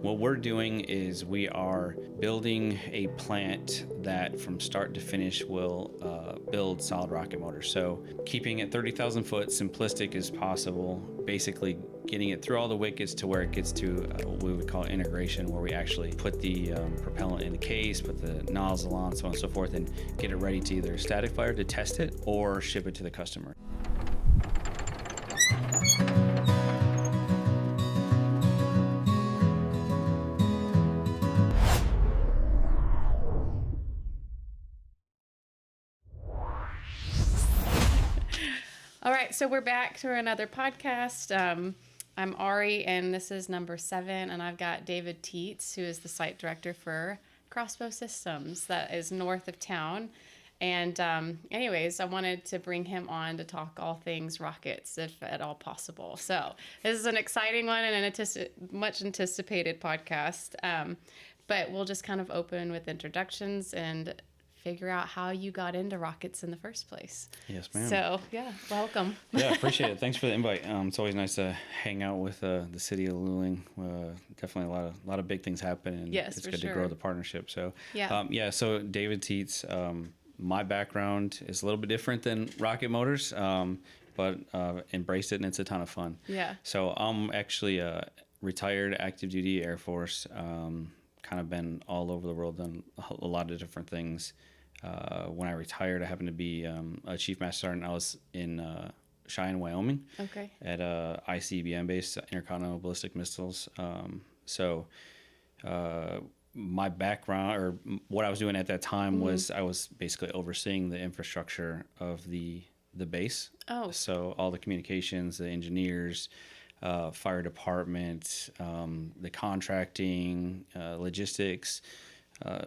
What we're doing is we are building a plant that from start to finish will build solid rocket motors. So keeping it 30,000 foot simplistic as possible, basically getting it through all the wickets to where it gets to what we would call integration, where we actually put the propellant in the case, put the nozzle on, so on and so forth, and get it ready to either static fire to test it or ship it to the customer. All right, so we're back to another podcast. I'm Ari, and this is number 7, and I've got David Teets, who is the site director for Crossbow Systems, that is north of town. And anyways, I wanted to bring him on to talk all things rockets, if at all possible. So this is an exciting one and an much anticipated podcast. But we'll just kind of open with introductions and figure out how you got into rockets in the first place. Yes, ma'am. So, yeah, welcome. Yeah, appreciate it. Thanks for the invite. It's always nice to hang out with the city of Luling. Definitely a lot of big things happen, and yes, it's good sure. to grow the partnership. So, yeah. So David Teets, my background is a little bit different than rocket motors, but embraced it, and it's a ton of fun. Yeah. So I'm actually a retired active duty Air Force, kind of been all over the world, done a lot of different things. When I retired, I happened to be a chief master sergeant. I was in Cheyenne, Wyoming, okay, at ICBM base, Intercontinental Ballistic Missiles. My background, or what I was doing at that time, was I was basically overseeing the infrastructure of the base. Oh. So all the communications, the engineers, fire department, the contracting, logistics,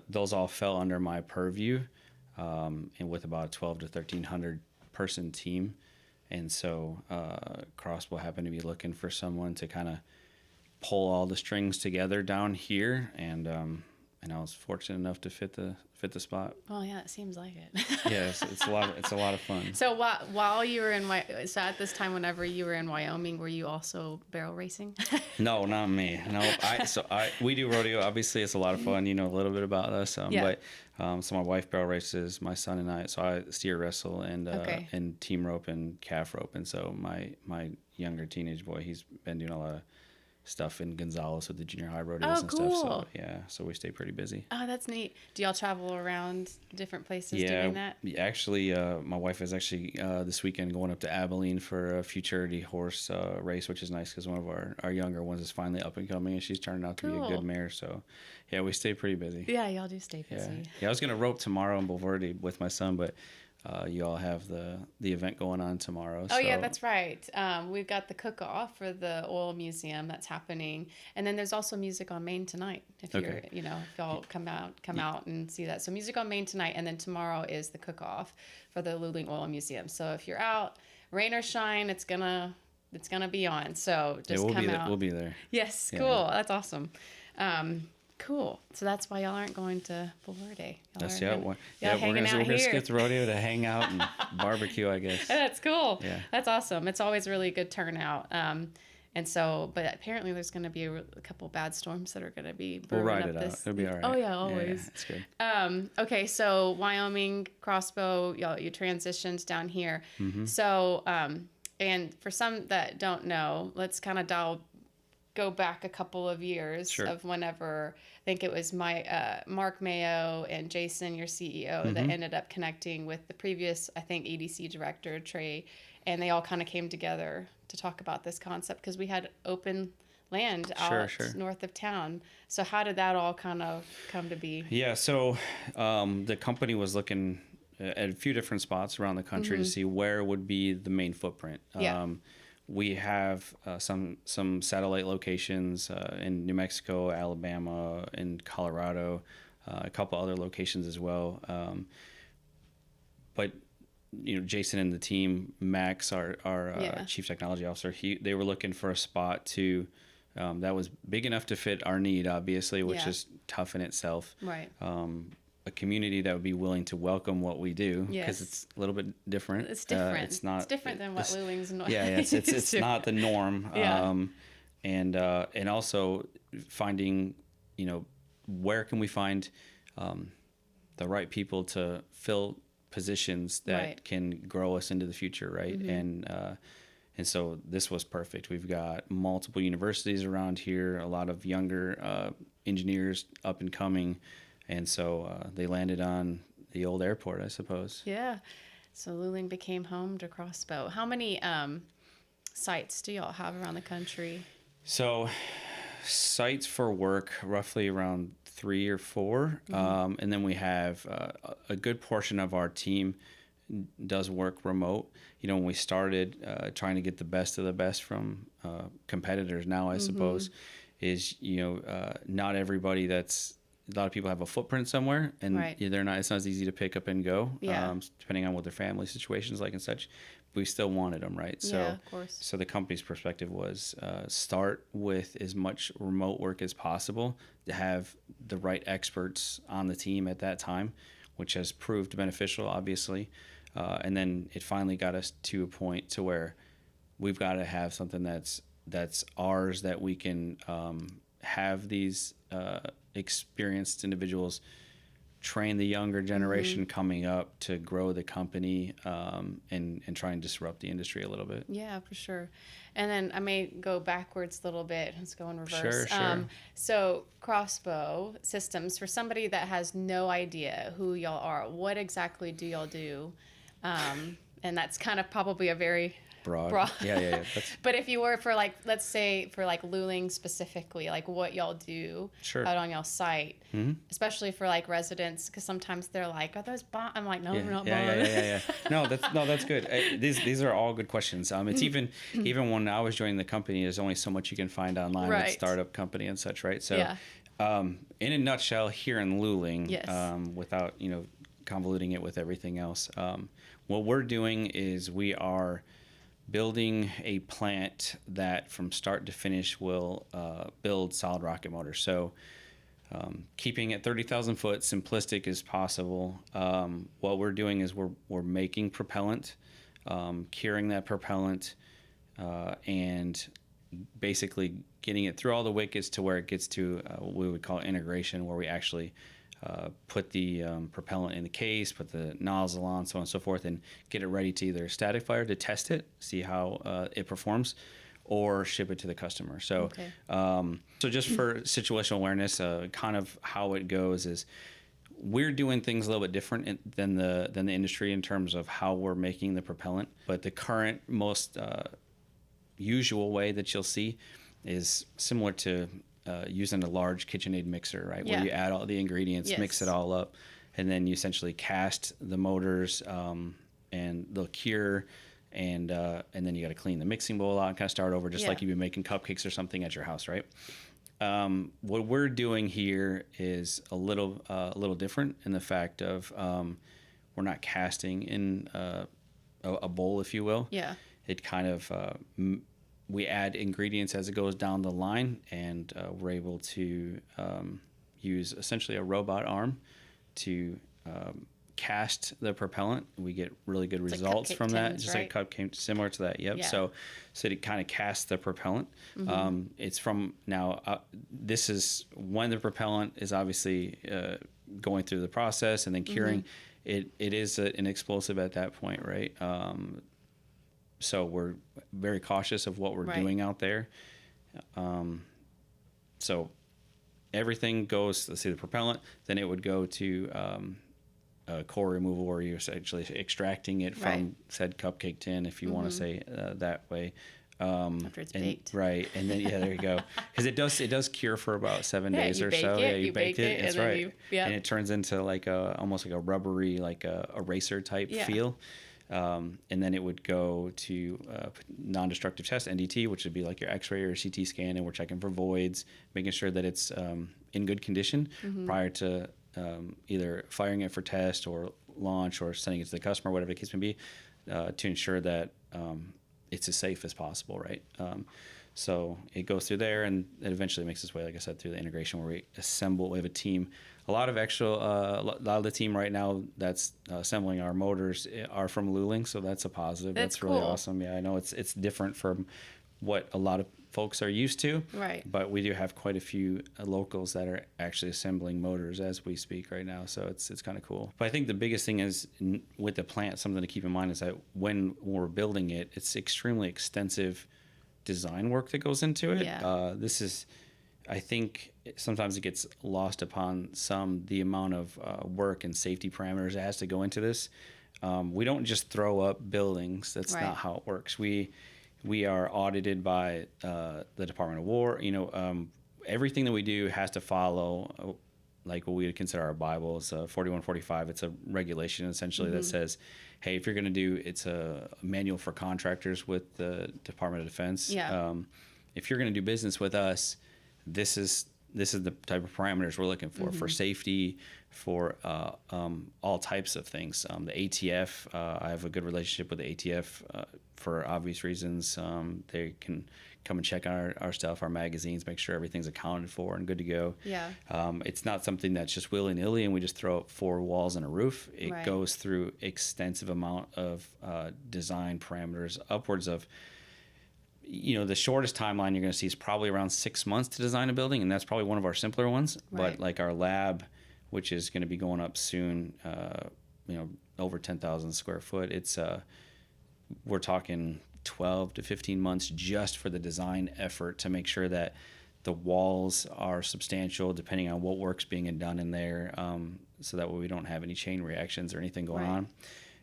those all fell under my purview, and with about a 12 to 1,300 person team. And so Crossbow happened to be looking for someone to kind of pull all the strings together down here, and I was fortunate enough to fit the spot. Well, yeah, it seems like it. Yes, it's a lot of fun. So while you were so at this time, whenever you were in Wyoming, were you also barrel racing? No, not me. No, we do rodeo. Obviously, it's a lot of fun. You know a little bit about us. Yeah. But so my wife barrel races, my son and I. So I steer wrestle and team rope and calf rope. And so my younger teenage boy, he's been doing a lot of stuff in Gonzales with the junior high rodeos and stuff. So so we stay pretty busy. Oh, that's neat. Do y'all travel around different places doing that? Actually, my wife is actually this weekend going up to Abilene for a futurity horse race, which is nice because one of our younger ones is finally up and coming, and she's turning out to be a good mare. So yeah, we stay pretty busy. Yeah, y'all do stay busy. Yeah, I was gonna rope tomorrow in Boulevardy with my son, but you all have the event going on tomorrow. Oh, yeah, that's right. We've got the cook-off for the oil museum that's happening, and then there's also Music on Main tonight. If you're, if y'all come out and see that. So Music on Main tonight, and then tomorrow is the cook-off for the Luling Oil Museum. So if you're out, rain or shine, it's gonna be on. So just come out. We'll be there. Yes, cool. That's awesome. Cool. So that's why y'all aren't going to Boulevardy. We're gonna skip the rodeo to hang out and barbecue, I guess. That's cool. Yeah. That's awesome. It's always really a good turnout. And so, but apparently there's going to be a couple bad storms that are going to be brewing We'll ride up it this. out. It'll be all right. Oh yeah, always. Yeah, it's good. Okay, so Wyoming, Crossbow, you transitioned down here. Mm-hmm. So, and for some that don't know, let's kind of go back a couple of years of whenever, I think it was Mark Mayo and Jason, your CEO, that ended up connecting with the previous, I think, EDC director, Trey, and they all kind of came together to talk about this concept because we had open land out north of town. So how did that all kind of come to be? Yeah, so the company was looking at a few different spots around the country to see where would be the main footprint. We have some satellite locations in New Mexico, Alabama, and Colorado, a couple other locations as well. But Jason and the team, Max, our chief technology officer, they were looking for a spot to that was big enough to fit our need, obviously, which is tough in itself. Right. A community that would be willing to welcome what we do because it's a little bit different. It's different. It's not. It's different than what Luling's. It's not the norm. Yeah. And also finding, where can we find the right people to fill positions that Right. can grow us into the future, right? And so this was perfect. We've got multiple universities around here, a lot of younger engineers up and coming, and so they landed on the old airport, I suppose. Yeah. So Luling became home to Crossbow. How many sites do y'all have around the country? So sites for work, roughly around 3 or 4. And then we have a good portion of our team does work remote. When we started trying to get the best of the best from competitors now, I suppose, is, not everybody a lot of people have a footprint somewhere, and Right. it's not as easy to pick up and go, Yeah. depending on what their family situation's like and such. We still wanted them, right? So, Yeah, of course. So the company's perspective was start with as much remote work as possible to have the right experts on the team at that time, which has proved beneficial, obviously. And then it finally got us to a point to where we've got to have something that's ours, that we can have these experienced individuals train the younger generation coming up to grow the company, and try and disrupt the industry a little bit. Yeah, for sure. And then I may go backwards a little bit. Let's go in reverse. Sure. So Crossbow Systems, for somebody that has no idea who y'all are, what exactly do y'all do? And that's kind of probably a very Broad. Yeah. But if you were for let's say for Luling specifically, what y'all do Sure. out on y'all's site, especially for residents, because sometimes they're like, "Are those bombs?" I'm like, "No, they're not bombs." Yeah. No, that's good. These are all good questions. It's even when I was joining the company, there's only so much you can find online with Right. startup company and such, right? So, Yeah. in a nutshell, here in Luling, Yes. Without convoluting it with everything else, what we're doing is we are building a plant that from start to finish will build solid rocket motors. So keeping it 30,000 foot simplistic as possible, what we're doing is we're making propellant, curing that propellant, and basically getting it through all the wickets to where it gets to what we would call integration, where we actually put the propellant in the case, put the nozzle on, so on and so forth, and get it ready to either static fire to test it, see how it performs, or ship it to the customer. So, Okay. So just for situational awareness, kind of how it goes is we're doing things a little bit different than the industry in terms of how we're making the propellant. But the current most usual way that you'll see is similar to using a large KitchenAid mixer, right? Yeah. Where you add all the ingredients, Yes. mix it all up, and then you essentially cast the motors, and they'll cure, and then you got to clean the mixing bowl out and kind of start over, just Yeah. like you'd be making cupcakes or something at your house, right? What we're doing here is a little different in the fact of we're not casting in a bowl, if you will. Yeah. It kind of we add ingredients as it goes down the line, and we're able to use essentially a robot arm to cast the propellant. We get really good like results cupcake from that. tins, Just right? like cupcake, similar to that. Yep. Yeah. So it kind of casts the propellant. It's from now. This is when the propellant is obviously going through the process and then curing. It is an explosive at that point, right? So we're very cautious of what we're Right. doing out there. So everything goes, let's say the propellant, then it would go to a core removal, where you're essentially extracting it from Right. said cupcake tin, if you want to say that way. After it's baked. Right. And then, yeah, there you go. Because it does cure for about 7 Yeah, days you or bake so. it, Yeah, you bake it, That's and then right. you- yeah. And it turns into almost like a rubbery, like a eraser type Yeah. feel. And then it would go to non-destructive test, NDT, which would be like your X-ray or CT scan, and we're checking for voids, making sure that it's in good condition prior to either firing it for test or launch or sending it to the customer, whatever the case may be, to ensure that it's as safe as possible, right? So it goes through there, and it eventually makes its way, like I said, through the integration where we assemble. We have a team. A lot of the team right now that's assembling our motors are from Luling, so that's a positive. That's That's really cool. awesome. Yeah, I know it's different from what a lot of folks are used to. Right. But we do have quite a few locals that are actually assembling motors as we speak right now. So it's kind of cool. But I think the biggest thing is with the plant, something to keep in mind is that when we're building it, it's extremely extensive design work that goes into it. Yeah. This is, I think sometimes it gets lost upon some, the amount of work and safety parameters that has to go into this. We don't just throw up buildings. That's Right. not how it works. We are audited by the Department of War. Everything that we do has to follow like what we would consider our Bible. It's 4145. It's a regulation essentially that says, hey, if you're going to do, it's a manual for contractors with the Department of Defense. Yeah. If you're going to do business with us, this is the type of parameters we're looking for safety, for all types of things. The ATF, I have a good relationship with the ATF for obvious reasons. They can come and check our stuff, our magazines, make sure everything's accounted for and good to go. Yeah. It's not something that's just willy-nilly and we just throw up 4 walls and a roof. It Right. goes through extensive amount of design parameters, upwards of, the shortest timeline you're going to see is probably around 6 months to design a building, and that's probably one of our simpler ones. Right. But like our lab, which is going to be going up soon, over 10,000 square foot, it's we're talking 12 to 15 months just for the design effort to make sure that the walls are substantial depending on what work's being done in there, so that way we don't have any chain reactions or anything going Right. on.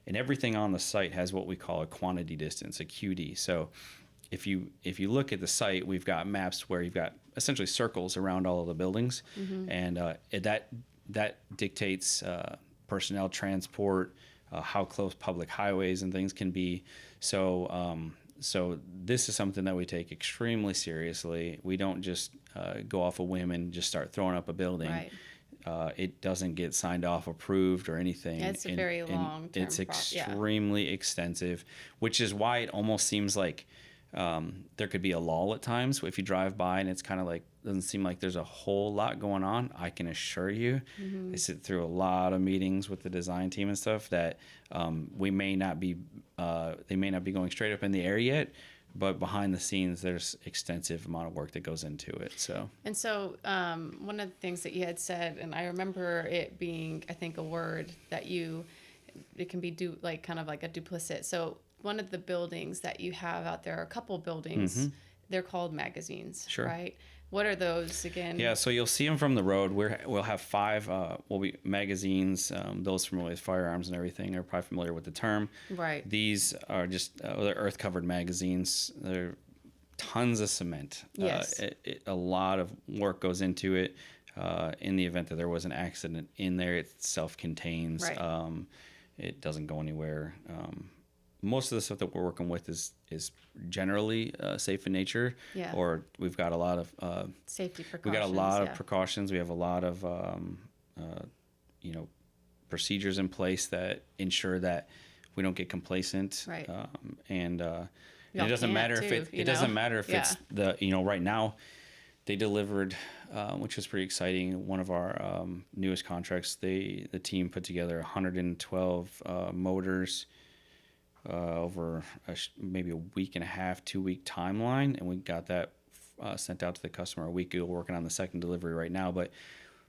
And everything on the site has what we call a quantity distance, a QD. So if you look at the site, we've got maps where you've got essentially circles around all of the buildings, and that dictates personnel transport, how close public highways and things can be. So this is something that we take extremely seriously. We don't just go off a whim and just start throwing up a building. Right. It doesn't get signed off, approved, or anything. It's a very long-term It's extremely extensive, which is why it almost seems like there could be a lull at times if you drive by and it's kind of like, doesn't seem like there's a whole lot going on. I can assure you, I sit through a lot of meetings with the design team and stuff that they may not be going straight up in the air yet, but behind the scenes there's extensive amount of work that goes into it. So one of the things that you had said, and I remember it being, I think, a word that it can be kind of like a duplicit. So one of the buildings that you have out there, a couple buildings, they're called magazines, Sure. right? What are those again? Yeah, so you'll see them from the road. We'll have 5 magazines. Those familiar with firearms and everything are probably familiar with the term. Right. These are just they're earth-covered magazines. They're tons of cement. Yes. A lot of work goes into it. In the event that there was an accident in there, it self-contains. Right. It doesn't go anywhere. Most of the stuff that we're working with is generally safe in nature. Yeah. Or we've got a lot of Safety precautions. we got a lot of precautions. We have a lot of procedures in place that ensure that we don't get complacent. Right. And it Y'all doesn't can't matter if too, it doesn't matter if Yeah. it's right now. They delivered, which was pretty exciting. One of our newest contracts. The team put together 112 motors over maybe a week and a half, 2-week timeline, and we got that sent out to the customer a week ago. We're working on the second delivery right now. But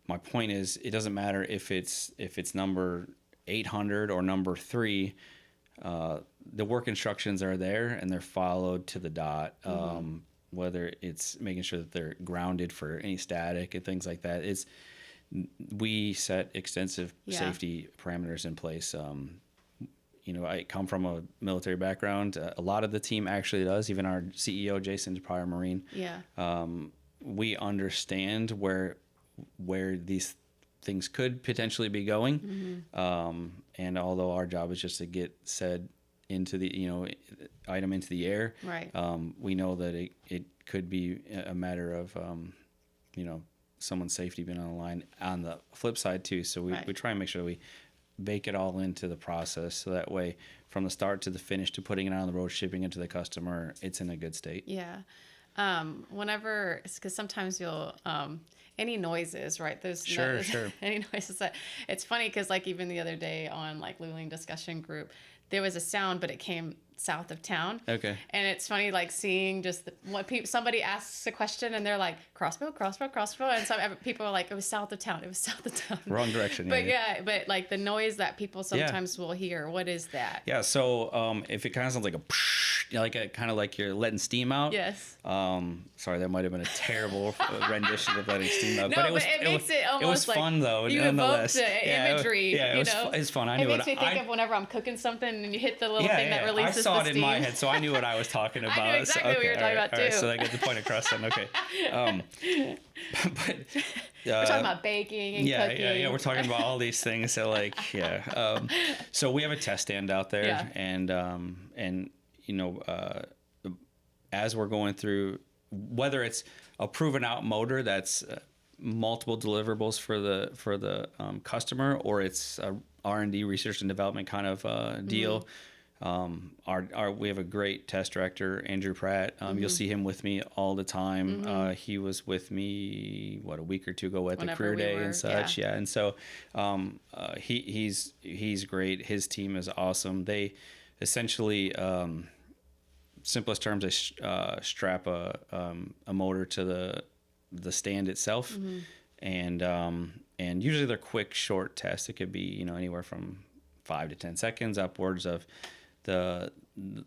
my point is, it doesn't matter if it's number 800 or number 3. The work instructions are there and they're followed to the dot. Whether it's making sure that they're grounded for any static and things like that. We set extensive safety parameters in place. I come from a military background. A lot of the team actually does. Even our CEO, Jason's prior Marine. Yeah. We understand where these things could potentially be going. And although our job is just to get said into the item into the air, Right. We know that it could be a matter of someone's safety being on the line. On the flip side too, so we try and make sure we bake it all into the process, so that way from the start to the finish to putting it on the road, shipping it to the customer, it's in a good state. Yeah. Whenever, because sometimes you'll, any noises, right? Sure. Any noises that, it's funny because like even the other day on like Luling discussion group, there was a sound, but it came south of town. Okay. And it's funny, like seeing just what people, somebody asks a question and they're like, Crossbow, Crossbow, Crossbow. And some people are like, it was south of town. It was south of town. Wrong direction. But but like the noise that people sometimes will hear, what is that? Yeah. So if it kind of sounds like kind of like you're letting steam out. Yes. Sorry, that might have been a terrible rendition of letting steam out. No, but it was like fun though. You nonetheless. evoked the imagery. It's fun. I it knew makes me think of whenever I'm cooking something and you hit the little thing that releases the steam. I saw it in my head, so I knew what I was talking about. I knew exactly what you were talking about too. Right, so I get the point across then. Okay. We're talking about baking and cooking. Yeah. We're talking about all these things. So so we have a test stand out there, and as we're going through, whether it's a proven out motor that's multiple deliverables for the customer, or it's a R&D, research and development kind of deal. We have a great test director, Andrew Pratt. You'll see him with me all the time. He was with me a week or two ago at the career day and such. Yeah. And so he's great. His team is awesome. They essentially, simplest terms, they strap a motor to the stand itself, and usually they're quick, short tests. It could be anywhere from 5 to 10 seconds, upwards of. The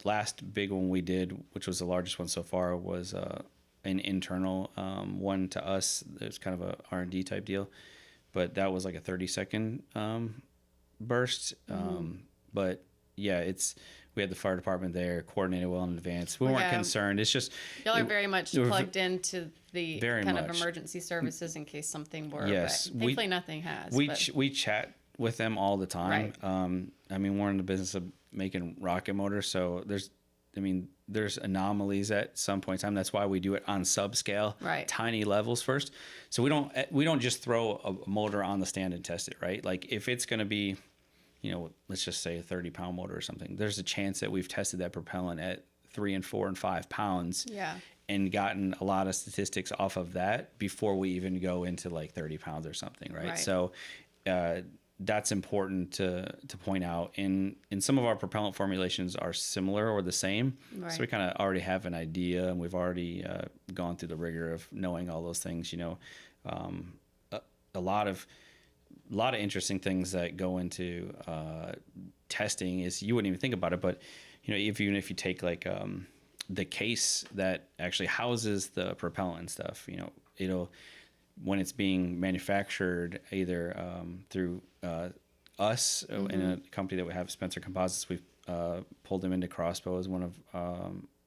last big one we did, which was the largest one so far, was an internal one to us. It was kind of a R&D type deal, but that was like a 30-second burst. But yeah, we had the fire department there, coordinated well in advance. We weren't concerned. It's just y'all are very much plugged into the kind of much. Emergency services in case something were. Yes, but thankfully nothing has. We chat with them all the time. Right. I mean, we're in the business of making rocket motors, so there's anomalies at some point in time. That's why we do it on subscale, tiny levels first. So we don't just throw a motor on the stand and test it, right? Like if it's going to be, let's just say a 30-pound motor or something, there's a chance that we've tested that propellant at 3 and 4 and 5 pounds. Yeah. And gotten a lot of statistics off of that before we even go into like 30 pounds or something, right? So that's important to point out. In some of our propellant formulations are similar or the same, so we kind of already have an idea, and we've already gone through the rigor of knowing all those things. A lot of interesting things that go into testing is you wouldn't even think about it, but even if you take like the case that actually houses the propellant and stuff, it'll, when it's being manufactured either through us in a company that we have, Spencer Composites, we've pulled them into Crossbow as one of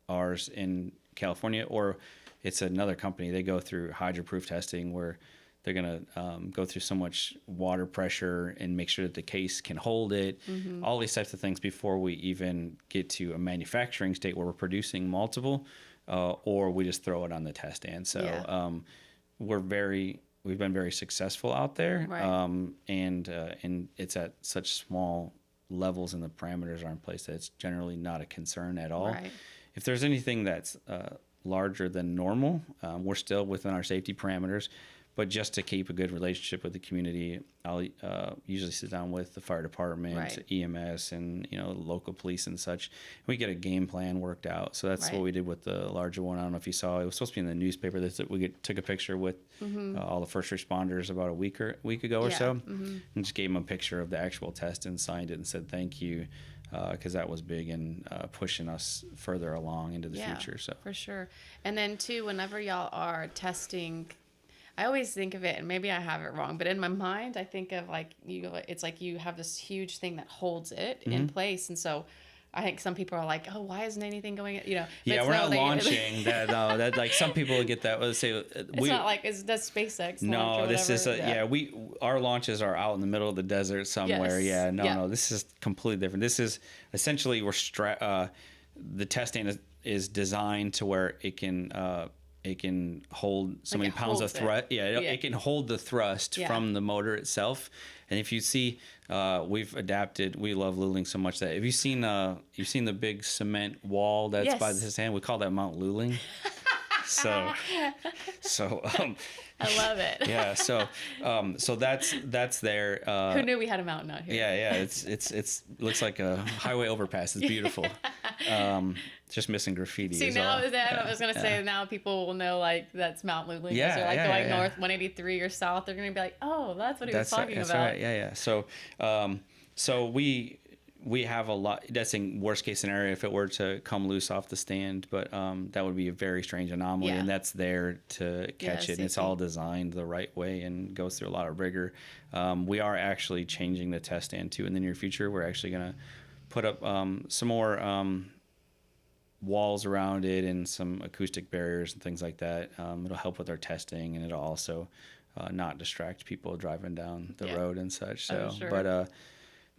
ours in California, or it's another company. They go through hydroproof testing where they're going to go through so much water pressure and make sure that the case can hold it, all these types of things before we even get to a manufacturing state where we're producing multiple, or we just throw it on the test stand. So we've been very successful out there, and it's at such small levels and the parameters are in place that it's generally not a concern at all. If there's anything that's larger than normal, we're still within our safety parameters. But just to keep a good relationship with the community, I'll usually sit down with the fire department, EMS, and local police and such. We get a game plan worked out. So that's what we did with the larger one. I don't know if you saw. It was supposed to be in the newspaper. That we took a picture with all the first responders about a week ago or so, and just gave them a picture of the actual test and signed it and said thank you, because that was big in pushing us further along into the future. So for sure. And then too, whenever y'all are testing, I always think of it, and maybe I have it wrong, but in my mind, I think of it's like you have this huge thing that holds it in place. And so I think some people are like, oh, why isn't anything going, Yeah, we're not launching that. No, that like some people get that. Let's say it's not like, does SpaceX no, launch or this is our launches are out in the middle of the desert somewhere. No, this is completely different. This is essentially the testing is designed to where it can hold so many pounds of thrust. It can hold the thrust from the motor itself. And if you see, we've adapted. We love Luling so much that if you've seen the big cement wall that's by the stand, we call that Mount Luling. So I love it. Yeah. So that's there. Who knew we had a mountain out here? Yeah. It's looks like a highway overpass. It's beautiful. Just missing graffiti. See, is now all. I was going to say, now people will know, like, that's Mount Luling. Yeah, They're, like, yeah, going yeah. north 183 or south. They're going to be like, oh, that's what he was talking That's about. right. Yeah. So we have a lot. That's in worst case scenario if it were to come loose off the stand, but that would be a very strange anomaly, Yeah. and that's there to catch it. And it's safety. all designed the right way and goes through a lot of rigor. We are actually changing the test stand too in the near future. We're actually going to put up some more walls around it and some acoustic barriers and things like that. It'll help with our testing, and it'll also not distract people driving down the road and such. So, sure. but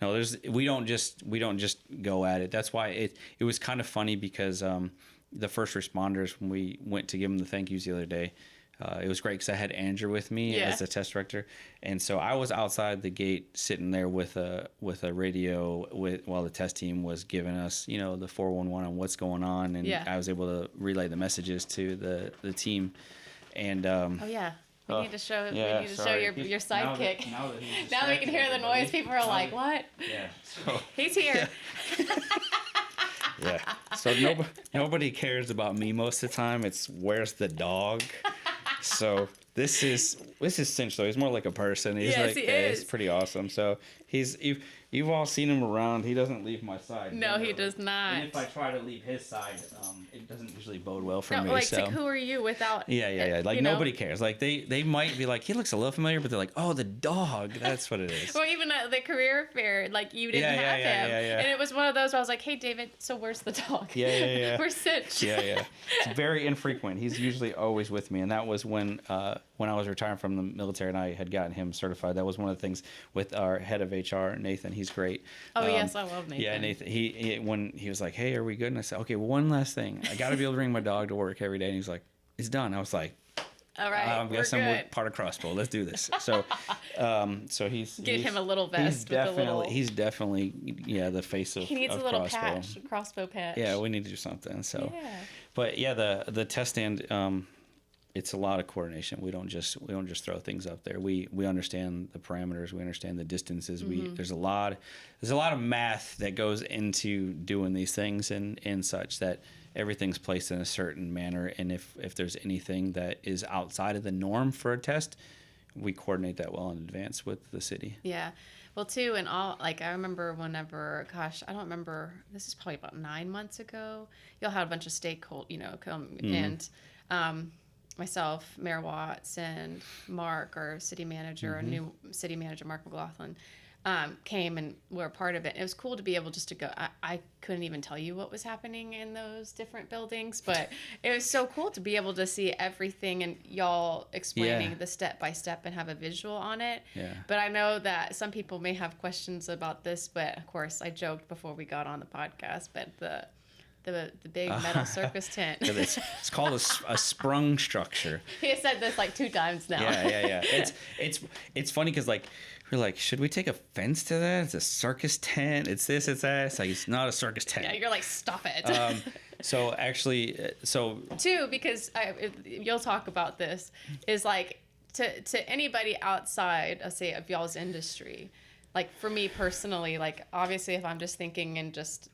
no, we don't just go at it. That's why it was kind of funny because the first responders, when we went to give them the thank yous the other day, it was great because I had Andrew with me as the test director, and so I was outside the gate sitting there with a radio while the test team was giving us the 411 on what's going on, and I was able to relay the messages to the team, and We need to show sorry. your sidekick. Now Now we can hear the noise. People are like, what? Yeah. So He's here. yeah. So nobody cares about me most of the time. It's where's the dog. So this is Cinch though. He's more like a person. He's Yes, he is. He's pretty awesome. So you've all seen him around. He doesn't leave my side. No, he does not. And if I try to leave his side, it doesn't usually bode well for me. Like, So who are you without? yeah. Like nobody cares. Like they might be like, he looks a little familiar, but they're like, oh, the dog. That's what it is. Well, even at the career fair, like you didn't have him, and it was one of those where I was like, hey, David, so where's the dog? Yeah. Where's Cinch? Yeah. It's very infrequent. He's usually always with me, and that was when I was retiring from the military and I had gotten him certified. That was one of the things with our head of HR, Nathan. He's great. Oh yes, I love Nathan. Yeah, Nathan. He when he was like, "Hey, are we good?" And I said, "Okay, well, one last thing. I got to be able to bring my dog to work every day." And he's like, "It's done." I was like, all right, I guess I'm part of Crossbow. Let's do this. So, he's get him a little vest. He's definitely the face of. He needs of a little Crossbow. patch, Crossbow patch. Yeah, we need to do something. So, yeah. But yeah, the test stand. It's a lot of coordination. We don't just throw things up there. We understand the parameters. We understand the distances. There's a lot of math that goes into doing these things and such, that everything's placed in a certain manner. And if there's anything that is outside of the norm for a test, we coordinate that well in advance with the city. Yeah. Well, too, and all, like, I remember whenever, gosh, I don't remember, this is probably about 9 months ago, y'all had a bunch of stakeholders, come, and myself, Mayor Watts, and Mark, our city manager, our new city manager, Mark McLaughlin, came and were a part of it. It was cool to be able just to go. I couldn't even tell you what was happening in those different buildings, but it was so cool to be able to see everything and y'all explaining the step by step and have a visual on it. Yeah. But I know that some people may have questions about this, but of course I joked before we got on the podcast, but the big metal circus tent. It's called a sprung structure. He has said this like 2 times now. Yeah. It's funny because we're like, should we take offense to that? It's a circus tent. It's this. It's that. It's like, it's not a circus tent. Yeah, you're like, stop it. So actually, too, because you'll talk about this, is like to anybody outside, I'll say, of y'all's industry. Like for me personally, like obviously if I'm just thinking and just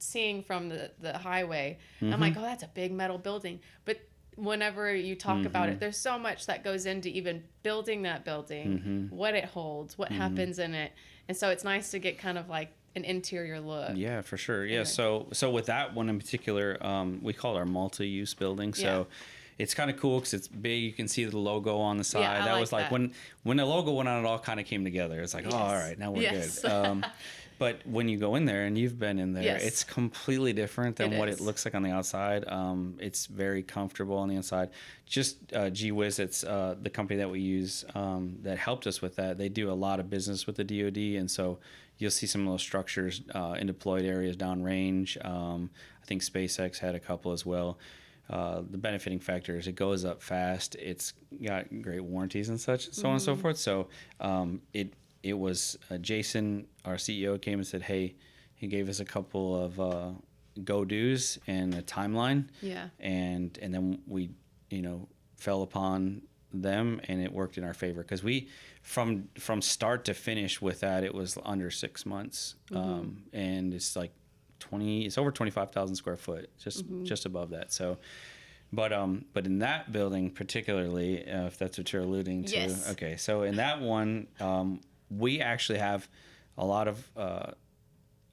seeing from the highway, I'm like, oh, that's a big metal building. But whenever you talk about it, there's so much that goes into even building that building, what it holds, what happens in it. And so it's nice to get kind of like an interior look. Yeah, for sure. Yeah. So with that one in particular, we call it our multi-use building. So it's kind of cool because it's big. You can see the logo on the side. Yeah, that was like when the logo went on, it all kind of came together. It's like, oh, all right, now we're good. But when you go in there, and you've been in there, it's completely different than what it looks like on the outside. It's very comfortable on the inside. Just G-Wiz, it's the company that we use that helped us with that. They do a lot of business with the DoD, and so you'll see some of those structures in deployed areas downrange. I think SpaceX had a couple as well. The benefiting factor is it goes up fast. It's got great warranties and such, so on and so forth. So it was Jason, our CEO, came and said, hey, he gave us a couple of go-dos and a timeline. Yeah. And then we, fell upon them, and it worked in our favor because we, from start to finish with that, it was under 6 months. And it's like it's over 25,000 square foot, just above that. So, but in that building particularly, if that's what you're alluding to. Yes. Okay. So in that one, we actually have a lot of,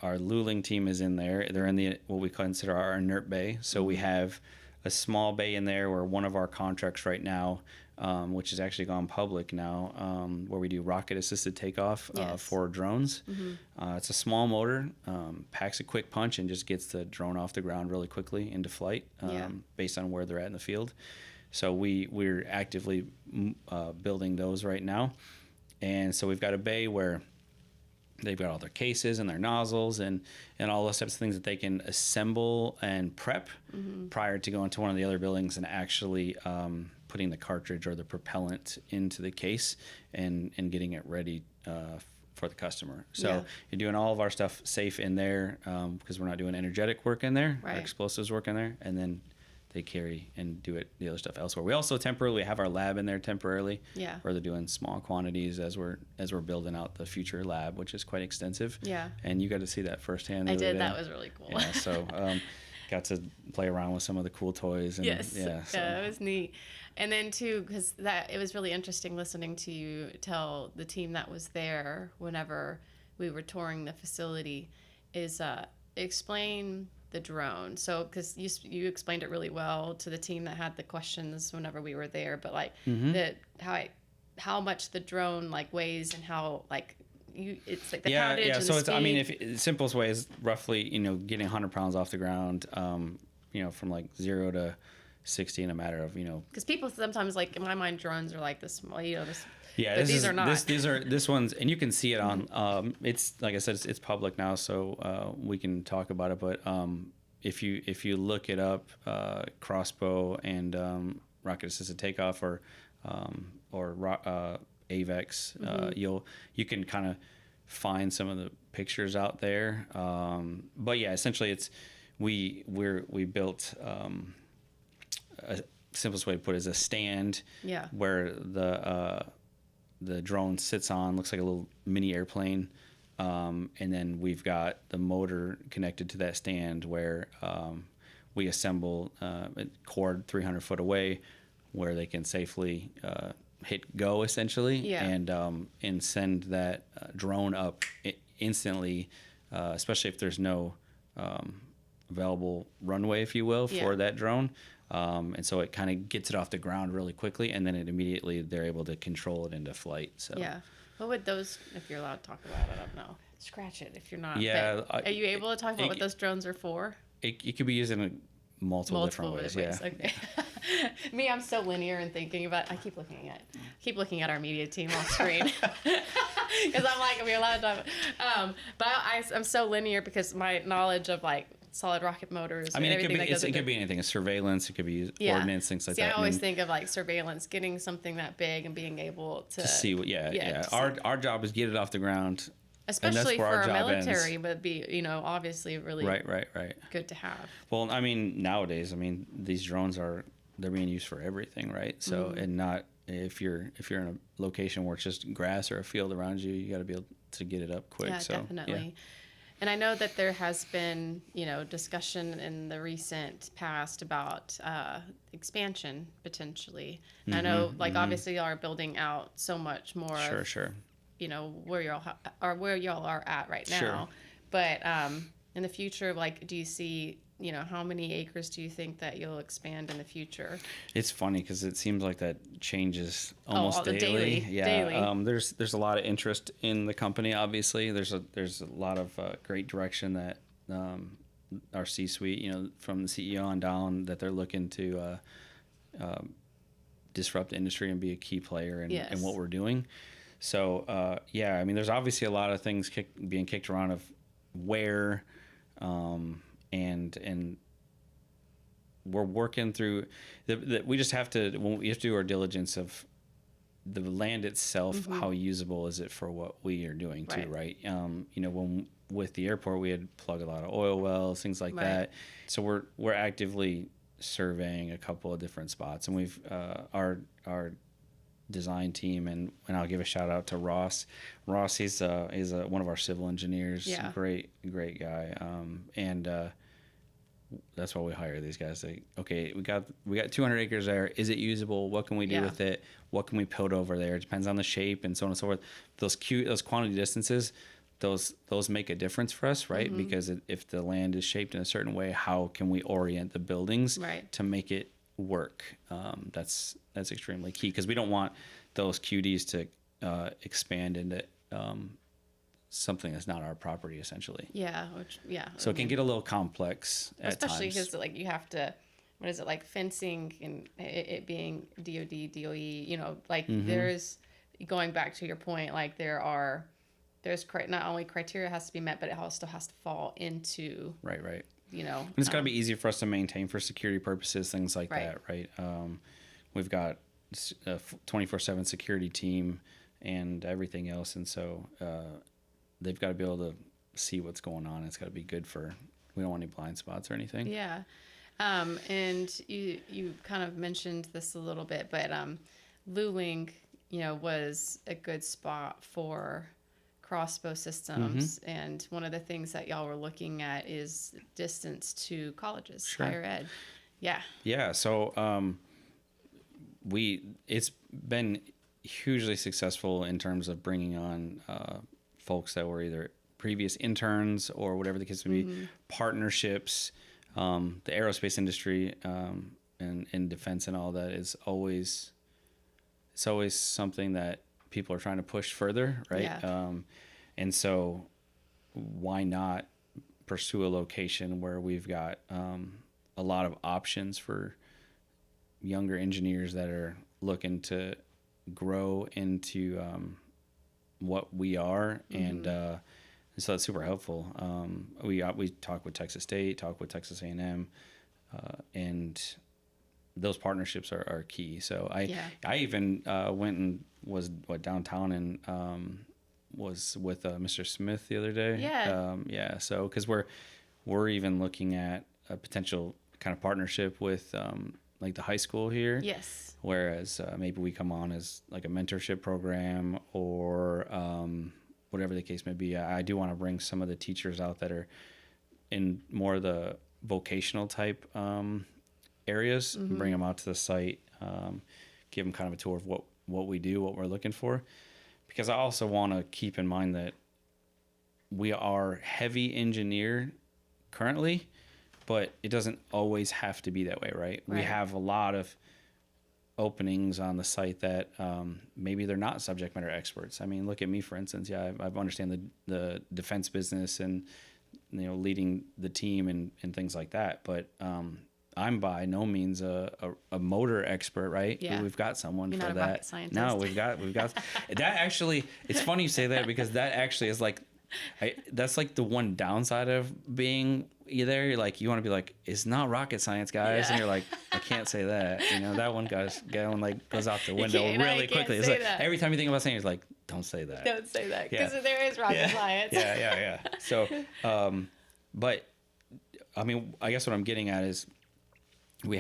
our Luling team is in there. They're in the, what we consider our inert bay. So we have a small bay in there where one of our contracts right now, which has actually gone public now, where we do rocket assisted takeoff for drones. It's a small motor, packs a quick punch and just gets the drone off the ground really quickly into flight, based on where they're at in the field. So we're actively building those right now. And so we've got a bay where they've got all their cases and their nozzles and all those types of things that they can assemble and prep prior to going to one of the other buildings and actually putting the cartridge or the propellant into the case and getting it ready for the customer. So you're doing all of our stuff safe in there because we're not doing energetic work in there, or explosives work in there, and then they carry and do the other stuff elsewhere. We also temporarily have our lab in there temporarily, where they're doing small quantities as we're building out the future lab, which is quite extensive. Yeah, and you got to see that firsthand. I did. That was really cool. Yeah, so got to play around with some of the cool toys. And, yeah, it was neat. And then too, because it was really interesting listening to you tell the team that was there whenever we were touring the facility, is explain the drone. So because you explained it really well to the team that had the questions whenever we were there, but like how much the drone like weighs and how like it's like the poundage and so the it's speed. I mean, if the simplest way is roughly getting 100 pounds off the ground, from like 0 to 60 in a matter of because people sometimes, like in my mind, drones are like this small, this. Yeah, but these are not. This one's, and you can see it on. It's like I said, it's public now, so we can talk about it. But if you look it up, Crossbow and rocket assisted takeoff or AVEX, you can kind of find some of the pictures out there. But yeah, essentially, we built. A simplest way to put it is a stand where the drone sits on, looks like a little mini airplane, and then we've got the motor connected to that stand where we assemble a cord 300 foot away where they can safely hit go essentially and send that drone up instantly, especially if there's no available runway, if you will, for that drone. And so it kind of gets it off the ground really quickly, and then they're able to control it into flight. So what would those, if you're allowed to talk about it, I don't know. Scratch it if you're not. Are you able to talk about what those drones are for? It could be used in multiple different ways. Yeah. Okay. Me, I'm so linear in thinking about. I keep looking at our media team on screen because I'm like, are we allowed to talk? But I'm so linear because my knowledge of like solid rocket motors. I mean, it could be anything. A surveillance, it could be ordnance, things like that. I always think of like surveillance, getting something that big and being able to see what. Our job is get it off the ground. Especially for our military, would be obviously really right good to have. Well, I mean, nowadays, these drones they're being used for everything, right? So and not if you're in a location where it's just grass or a field around you, you got to be able to get it up quick. Yeah, so, definitely. Yeah. And I know that there has been, discussion in the recent past about expansion potentially. And I know, obviously, y'all are building out so much more. Sure. Where y'all are at right now. Sure. But in the future, do you see, how many acres do you think that you'll expand in the future? It's funny because it seems like that changes almost daily. Daily. There's a lot of interest in the company. Obviously, there's a lot of great direction that our C-suite, from the CEO on down, that they're looking to disrupt the industry and be a key player in what we're doing. So, there's obviously a lot of things being kicked around of where, and we're working through we just have to, we have to do our diligence of the land itself. How usable is it for what we are doing too, right? When with the airport, we had plugged a lot of oil wells, things like that. So we're actively surveying a couple of different spots, and we've our design team, and I'll give a shout out to Ross. Ross, he's one of our civil engineers. Yeah. Great guy. And that's why we hire these guys. Like, okay, we got 200 acres there. Is it usable? What can we do with it? What can we put over there? It depends on the shape and so on and so forth. Those quantity distances, those make a difference for us, right? Because if the land is shaped in a certain way, how can we orient the buildings to make it work? That's extremely key, because we don't want those QDs to expand into something that's not our property, essentially. So it can get a little complex at especially times. because like you have to, what is it, like fencing and it being DOD, DOE, you know, like there's, going back to your point, like there's not only criteria has to be met, but it also has to fall into right you know, and it's got to be easier for us to maintain for security purposes, things like that, right? We've got a 24/7 security team and everything else, and so they've got to be able to see what's going on. It's got to be good for, we don't want any blind spots or anything. And you kind of mentioned this a little bit, but Luling, you know, was a good spot for Crossbow systems, and one of the things that y'all were looking at is distance to colleges, higher ed. So it's been hugely successful in terms of bringing on folks that were either previous interns or whatever the case may be, partnerships. The aerospace industry and in defense and all that is always something that people are trying to push further, right? And so why not pursue a location where we've got a lot of options for younger engineers that are looking to grow into what we are, and so that's super helpful. We talk with Texas State, talk with Texas A&M, and those partnerships are key. So I even went and was downtown and was with Mr. Smith the other day. So because we're even looking at a potential kind of partnership with like the high school here. Yes. Whereas maybe we come on as like a mentorship program or whatever the case may be. I do want to bring some of the teachers out that are in more of the vocational type areas, bring them out to the site, give them kind of a tour of what we do, what we're looking for. Because I also want to keep in mind that we are heavy engineer currently, but it doesn't always have to be that way, right? We have a lot of openings on the site that maybe they're not subject matter experts. I mean, look at me, for instance. I understand the defense business and, you know, leading the team and things like that. But I'm by no means a motor expert, right? Yeah. We've got someone You're for not a that. rocket scientist. No, we've got that. Actually, it's funny you say that, because that actually is like, that's like the one downside of being either. You're like, you want to be like, it's not rocket science, guys, and you're like, I can't say that. You know, that one like goes out the window really quickly. It's like every time you think about saying, it's like, don't say that. Don't say that, because there is rocket science. Yeah. So, but I mean, I guess what I'm getting at is we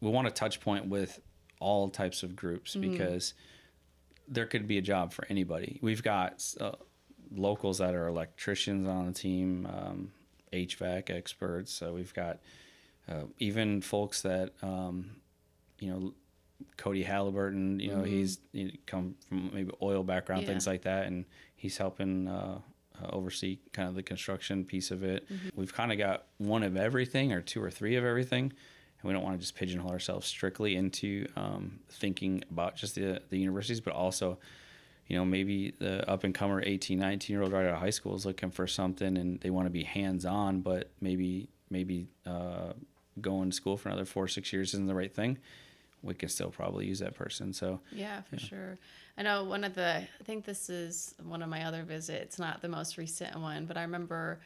want a touch point with all types of groups, because there could be a job for anybody. We've got locals that are electricians on the team, HVAC experts. So we've got even folks that, you know, Cody Halliburton, you know, he's come from maybe oil background, things like that. And he's helping oversee kind of the construction piece of it. We've kind of got one of everything, or two or three of everything. And we don't want to just pigeonhole ourselves strictly into thinking about just the universities, but also, you know, maybe the up-and-comer 18, 19-year-old right out of high school is looking for something and they want to be hands-on, but maybe going to school for another 4 or 6 years isn't the right thing. We can still probably use that person. So yeah, for sure. I know I think this is one of my other visits, not the most recent one, but I don't remember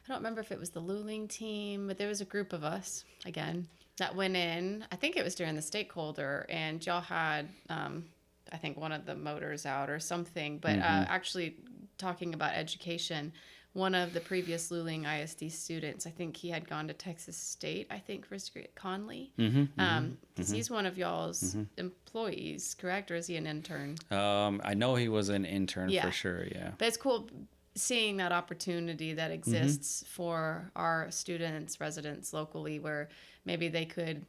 if it was the Luling team, but there was a group of us, again, that went in. I think it was during the stakeholder, and y'all had, I think, one of the motors out or something. But actually talking about education, one of the previous Luling ISD students, I think he had gone to Texas State, I think, for his degree at Conley. Because he's one of y'all's employees, correct? Or is he an intern? I know he was an intern for sure, yeah. But it's cool seeing that opportunity that exists for our students, residents locally, where maybe they could,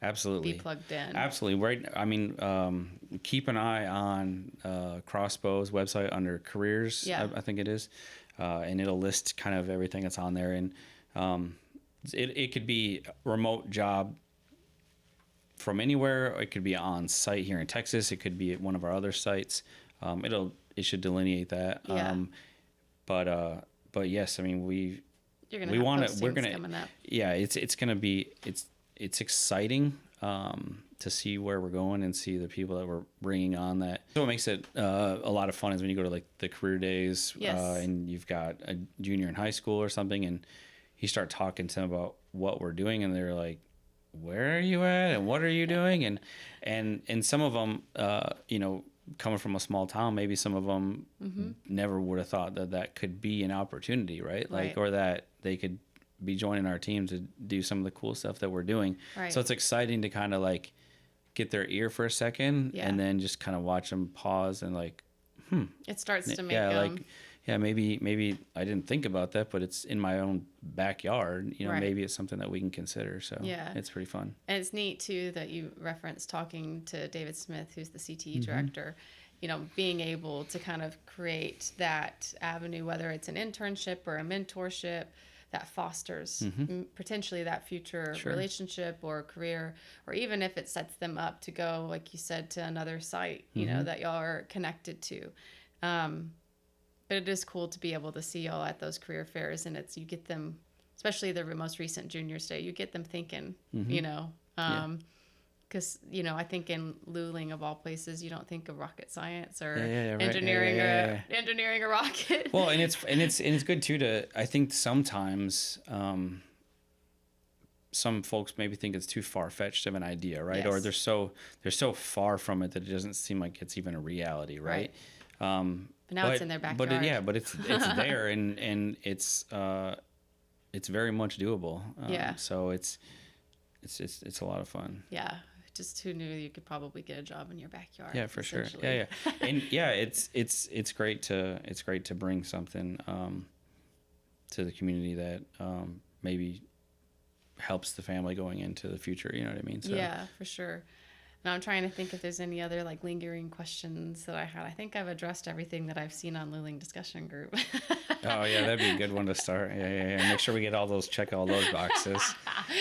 absolutely be plugged in. Absolutely. Right. I mean, keep an eye on Crossbow's website under careers, I think it is. And it'll list kind of everything that's on there. And it could be a remote job from anywhere. Or it could be on site here in Texas. It could be at one of our other sites. It should delineate that. Yeah. But yes, I mean, we're gonna coming up. Yeah, it's gonna be it's exciting to see where we're going and see the people that we're bringing on. That so what makes it a lot of fun is when you go to like the career days and you've got a junior in high school or something, and you start talking to them about what we're doing, and they're like, "Where are you at? And what are you doing?" And some of them, coming from a small town, maybe some of them never would have thought that could be an opportunity, right? Like, or that they could be joining our team to do some of the cool stuff that we're doing. Right. So it's exciting to kind of like get their ear for a second and then just kind of watch them pause and like, It starts to make them. Maybe I didn't think about that, but it's in my own backyard. Maybe it's something that we can consider. So it's pretty fun. And it's neat too that you referenced talking to David Smith, who's the CTE director. Being able to kind of create that avenue, whether it's an internship or a mentorship, that fosters potentially that future relationship or career, or even if it sets them up to go, like you said, to another site, that y'all are connected to. But it is cool to be able to see y'all at those career fairs, and you get them, especially the most recent Juniors Day, you get them thinking, because, I think in Luling, of all places, you don't think of rocket science or engineering a rocket. Well, and it's good too I think sometimes some folks maybe think it's too far-fetched of an idea, right? Or they're so far from it that it doesn't seem like it's even a reality, right? But now it's in their backyard. But it's there, and it's very much doable. So it's a lot of fun. Yeah. Just who knew you could probably get a job in your backyard. Yeah, for sure. Yeah. And it's great to bring something to the community that maybe helps the family going into the future. You know what I mean? So. Yeah, for sure. And I'm trying to think if there's any other like lingering questions that I had. I think I've addressed everything that I've seen on Luling discussion group. Oh yeah, that'd be a good one to start. Yeah. Make sure we check all those boxes.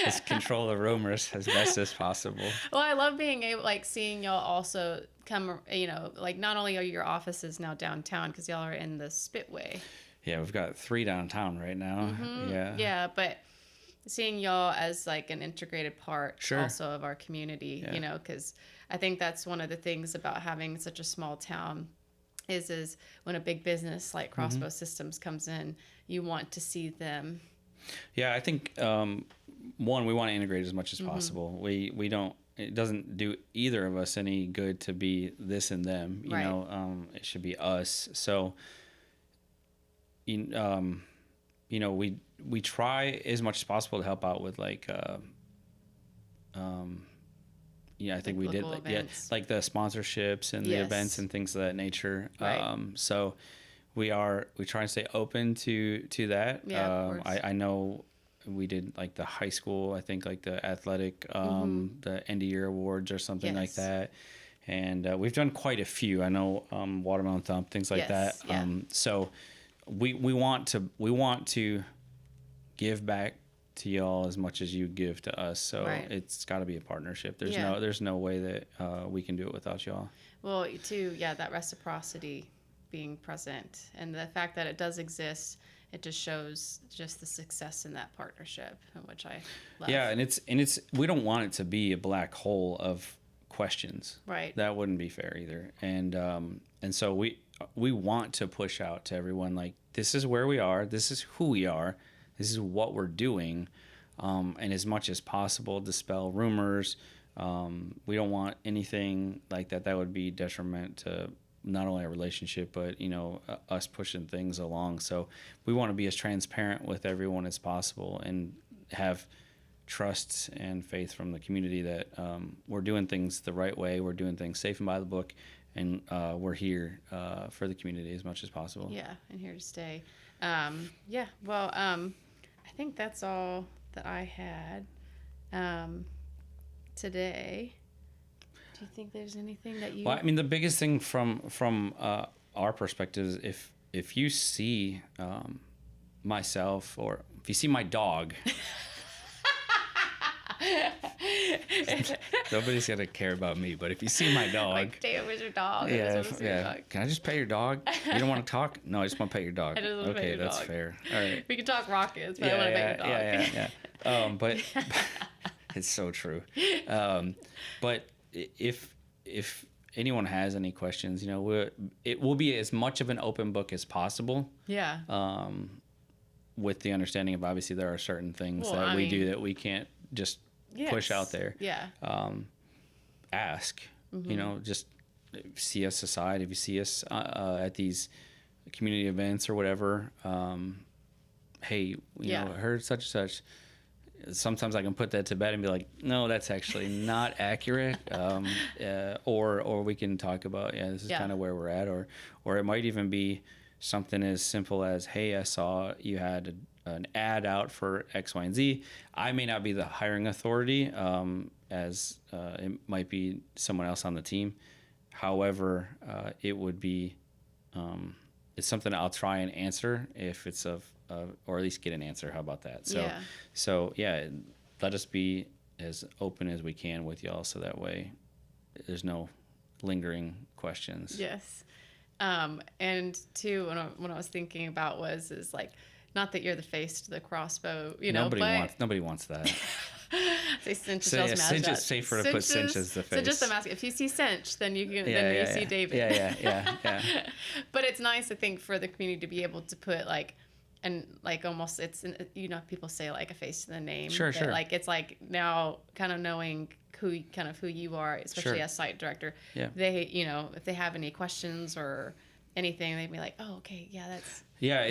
Let's control the rumors as best as possible. Well, I love being able, like, seeing y'all also come, like not only are your offices now downtown because y'all are in the Spitway. Yeah, we've got 3 downtown right now. Yeah, but seeing y'all as like an integrated part also of our community, because I think that's one of the things about having such a small town is when a big business like Crossbow Systems comes in, you want to see them. Yeah, I think one, we want to integrate as much as possible. We don't. It doesn't do either of us any good to be this and them. You know, it should be us. So, we try as much as possible to help out with like, I think we did like the sponsorships and the events and things of that nature. Right. So we try and stay open to that. Yeah, I know we did like the high school, I think like the athletic, the end of year awards or something like that. And we've done quite a few. I know Watermelon Thump, things like that. Yeah. So we want to give back to y'all as much as you give to us. So it's got to be a partnership. There's no way that we can do it without y'all. Well, too, that reciprocity being present and the fact that it does exist, it just shows just the success in that partnership, which I love. Yeah, and it's we don't want it to be a black hole of questions. Right. That wouldn't be fair either. And so we want to push out to everyone like, this is where we are, this is who we are, this is what we're doing, and as much as possible dispel rumors. We don't want anything like that would be detriment to not only a relationship, but, us pushing things along. So we want to be as transparent with everyone as possible and have trust and faith from the community that we're doing things the right way. We're doing things safe and by the book, and we're here for the community as much as possible. Yeah, and here to stay. Well, I think that's all that I had today. Do you think there's anything that you... Well, I mean, the biggest thing from our perspective is if you see myself, or if you see my dog... Nobody's gonna care about me, but if you see my dog, like, damn, where's your dog? Yeah, Can I just pet your dog? You don't want to talk? No, I just want to pet your dog. I just want to pet your that's dog. Fair. All right. We can talk rockets, but I want to pet your dog. But it's so true. But if anyone has any questions, it will be as much of an open book as possible. Yeah. With the understanding of, obviously there are certain things we do that we can't just push out there. Yeah. Ask, just see us aside. If you see us at these community events or whatever, hey, I heard such and such. Sometimes I can put that to bed and be like, no, that's actually not accurate. Or we can talk about, this is kind of where we're at. Or it might even be something as simple as, hey, I saw you had an ad out for X, Y, and Z. I may not be the hiring authority, as it might be someone else on the team. However, it would be, it's something I'll try and answer if it's or at least get an answer. How about that? So let us be as open as we can with y'all, so that way there's no lingering questions. Yes. And two, what I was thinking about is like, not that you're the face to the Crossbow, Nobody wants that. Say Cinch is Cinch is safer to put Cinch as the face. So just a mask. If you see Cinch, then you see David. Yeah. But it's nice, I think, for the community to be able to put almost people say like a face to the name. Sure. Like it's like now kind of knowing who you are, especially as site director. Yeah. They if they have any questions or anything, they'd be like, oh, okay, yeah, that's. Yeah,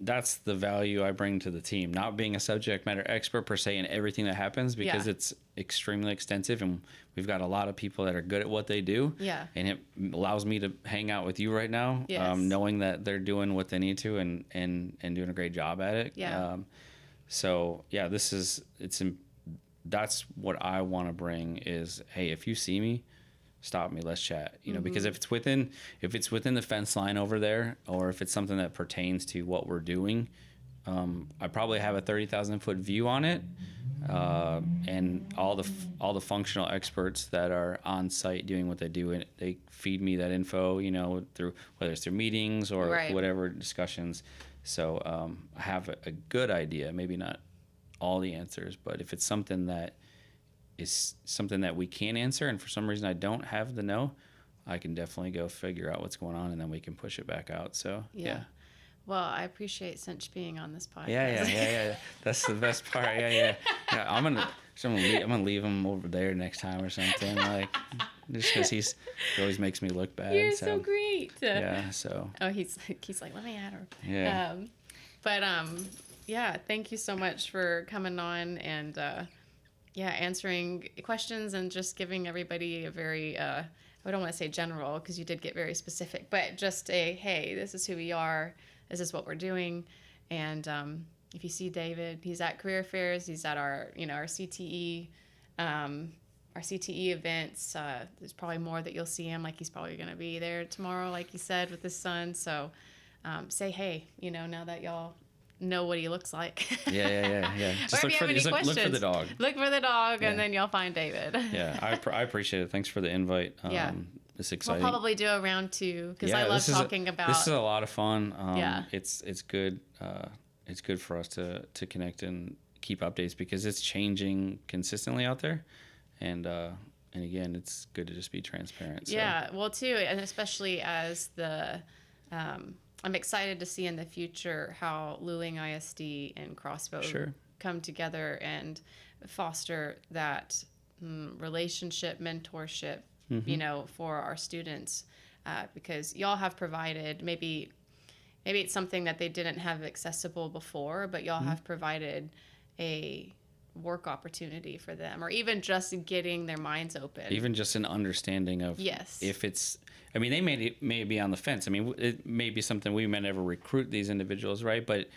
that's the value I bring to the team. Not being a subject matter expert per se in everything that happens, because it's extremely extensive, and we've got a lot of people that are good at what they do. Yeah. And it allows me to hang out with you right now, knowing that they're doing what they need to and doing a great job at it. Yeah. That's what I want to bring is, hey, if you see me, stop me, let's chat, because if it's within the fence line over there, or if it's something that pertains to what we're doing, I probably have a 30,000 foot view on it, and all the functional experts that are on site doing what they do, and they feed me that info, through whether it's through meetings or whatever discussions. So I have a good idea, maybe not all the answers, but if it's something that is something that we can answer, and for some reason I don't have the know, I can definitely go figure out what's going on, and then we can push it back out. So yeah. Well, I appreciate Cinch being on this podcast. Yeah. That's the best part. Yeah. I'm gonna leave him over there next time or something, like, just because he always makes me look bad. You're so great. Yeah. So. Oh, he's like, let me add her. Yeah. Thank you so much for coming on and. Answering questions and just giving everybody a very, I don't want to say general, because you did get very specific, but just hey, this is who we are, this is what we're doing. And if you see David, he's at career fairs, he's at our CTE, events. There's probably more that you'll see him, like he's probably going to be there tomorrow, like he said, with his son. So say hey, now that y'all know what he looks like. Yeah. Just look for the dog. Look for the dog, and then you'll find David. Yeah, I appreciate it. Thanks for the invite. It's exciting. We'll probably do a round 2, because I love talking about. This is a lot of fun. It's good. It's good for us to connect and keep updates, because it's changing consistently out there, and again, it's good to just be transparent. So. Yeah, well, too, and especially as the. I'm excited to see in the future how Luling ISD and Crossbow come together and foster that relationship, mentorship, for our students, because y'all have provided maybe it's something that they didn't have accessible before, but y'all have provided a work opportunity for them, or even just getting their minds open. Even just an understanding of if it's, I mean, they may be on the fence. I mean, it may be something we may never recruit these individuals, right? But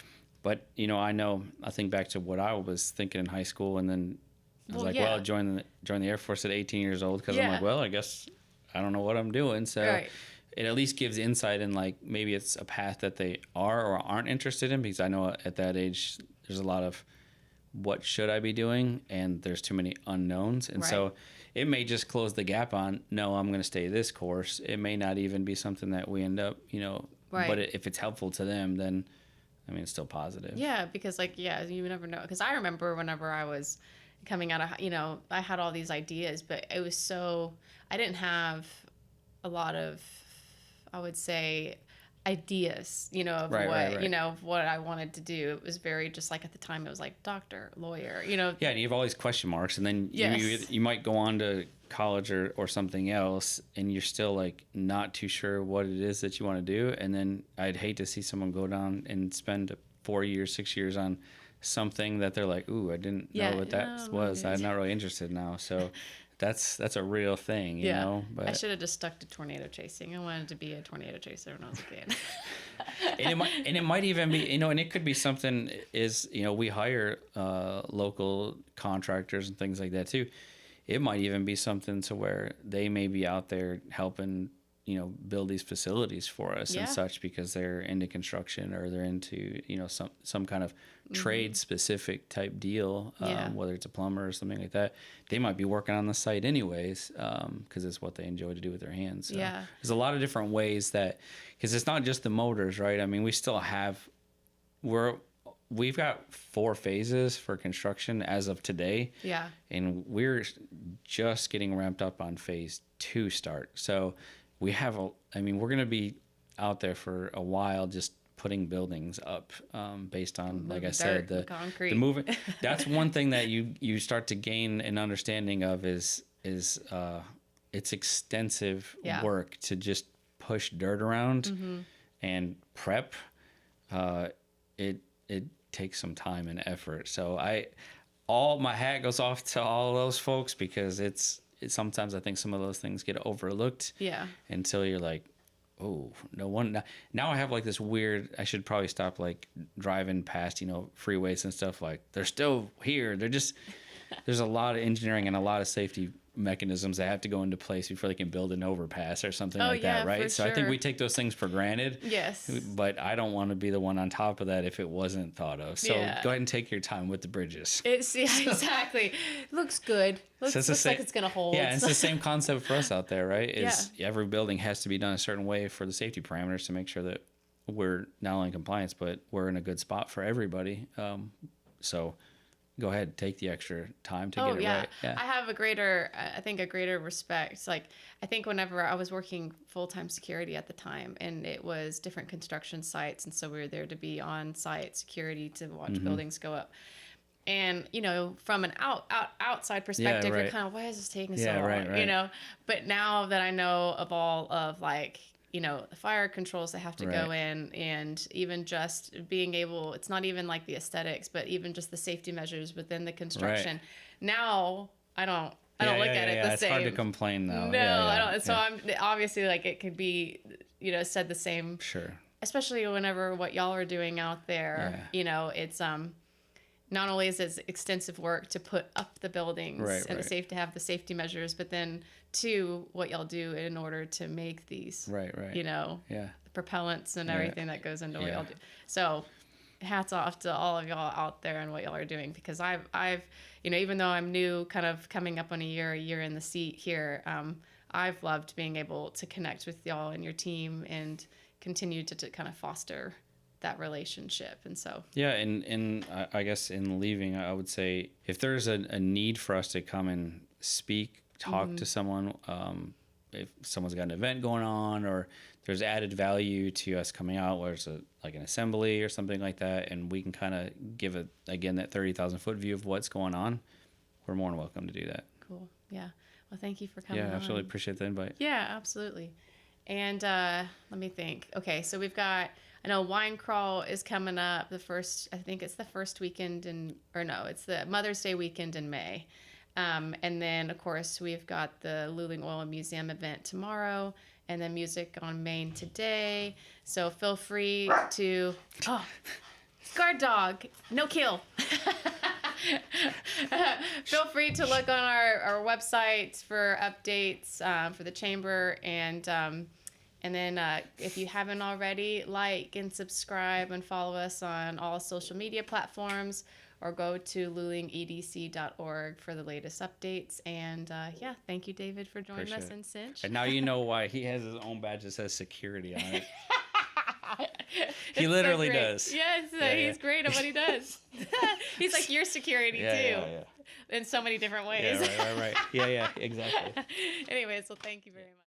I think back to what I was thinking in high school, and then I was join the Air Force at 18 years old, because I'm like, well, I guess I don't know what I'm doing. So it at least gives insight in, like, maybe it's a path that they are or aren't interested in, because I know at that age there's a lot of what should I be doing, and there's too many unknowns. And so it may just close the gap on, no, I'm going to stay this course. It may not even be something that we end up, but if it's helpful to them, then I mean, it's still positive. Yeah, because you never know. Because I remember whenever I was coming out of, I had all these ideas, but it was I didn't have a lot of, I would say, ideas, of what I wanted to do. It was very just like, at the time, it was like doctor, lawyer, Yeah, and you have all these question marks, and then you might go on to college or something else, and you're still, like, not too sure what it is that you want to do. And then I'd hate to see someone go down and spend 4 years, 6 years on something that they're like, ooh, I didn't know what that was. I'm not really interested now. So that's a real thing, you know. But I should have just stuck to tornado chasing. I wanted to be a tornado chaser when I was a kid. and it might even be, and it could be something is, we hire local contractors and things like that too. It might even be something to where they may be out there helping, build these facilities for us and such, because they're into construction, or they're into, some kind of trade specific type deal, whether it's a plumber or something like that. They might be working on the site anyways, because it's what they enjoy to do with their hands. So there's a lot of different ways because it's not just the motors, right? I mean, we still we've got 4 phases for construction as of today. Yeah. And we're just getting ramped up on phase 2 start. So we have we're going to be out there for a while, just putting buildings up, based on, like I said, the concrete. The moving. That's one thing that you start to gain an understanding of is it's extensive work to just push dirt around and prep. It takes some time and effort. So all my hat goes off to all those folks, because it's sometimes I think some of those things get overlooked. Yeah. Until you're like, oh, no one. Now I have, like, this weird, I should probably stop, like, driving past, freeways and stuff. Like, they're still here. There's a lot of engineering and a lot of safety mechanisms that have to go into place before they can build an overpass or something like that, right? So I think we take those things for granted. Yes. But I don't want to be the one on top of that if it wasn't thought of. So go ahead and take your time with the bridges. Exactly. Looks good. Looks like it's going to hold. Yeah, it's the same concept for us out there, right? Every building has to be done a certain way for the safety parameters to make sure that we're not only in compliance, but we're in a good spot for everybody. So go ahead, take the extra time to get it right. Yeah. I have a greater respect. Like, I think whenever I was working full-time security at the time, and it was different construction sites, and so we were there to be on site security to watch buildings go up. And, from an outside perspective, you're kind of, why is this taking so long? Right. But now that I know of all of, like, the fire controls that have to go in, and even just being able, it's not even like the aesthetics, but even just the safety measures within the construction. Right. Now, I don't look at it the same. It's hard to complain now. No, I don't. So I'm obviously, like, it could be, said the same. Sure. Especially whenever what y'all are doing out there, it's, not only is it extensive work to put up the buildings and safe to have the safety measures, but then to what y'all do in order to make these, the propellants and everything that goes into what y'all do. So hats off to all of y'all out there and what y'all are doing, because I've even though I'm new, kind of coming up on a year in the seat here, I've loved being able to connect with y'all and your team and continue to kind of foster that relationship. And so and I guess in leaving, I would say, if there's a need for us to come and speak, talk to someone, if someone's got an event going on, or there's added value to us coming out, where it's like an assembly or something like that, and we can kind of give that 30,000 foot view of what's going on, we're more than welcome to do that. Cool. Yeah. Well, thank you for coming Yeah, on. absolutely appreciate the invite. Yeah, absolutely. And let me think. Okay, so we've got, I know Wine Crawl is coming up I think it's the first weekend it's the Mother's Day weekend in May. And then, of course, we've got the Luling Oil Museum event tomorrow, and then Music on Main today. So feel free to, guard dog, no kill. Feel free to look on our website for updates for the chamber, and then if you haven't already, like and subscribe and follow us on all social media platforms, or go to lulingedc.org for the latest updates. And thank you, David, for joining Appreciate us it. in Cinch. And now you know why he has his own badge that says security on it. He It's literally so great. does. Yes, he's great at what he does. He's like your security too, Yeah. in so many different ways. Yeah, right. Yeah, exactly. Anyways, well, thank you very much.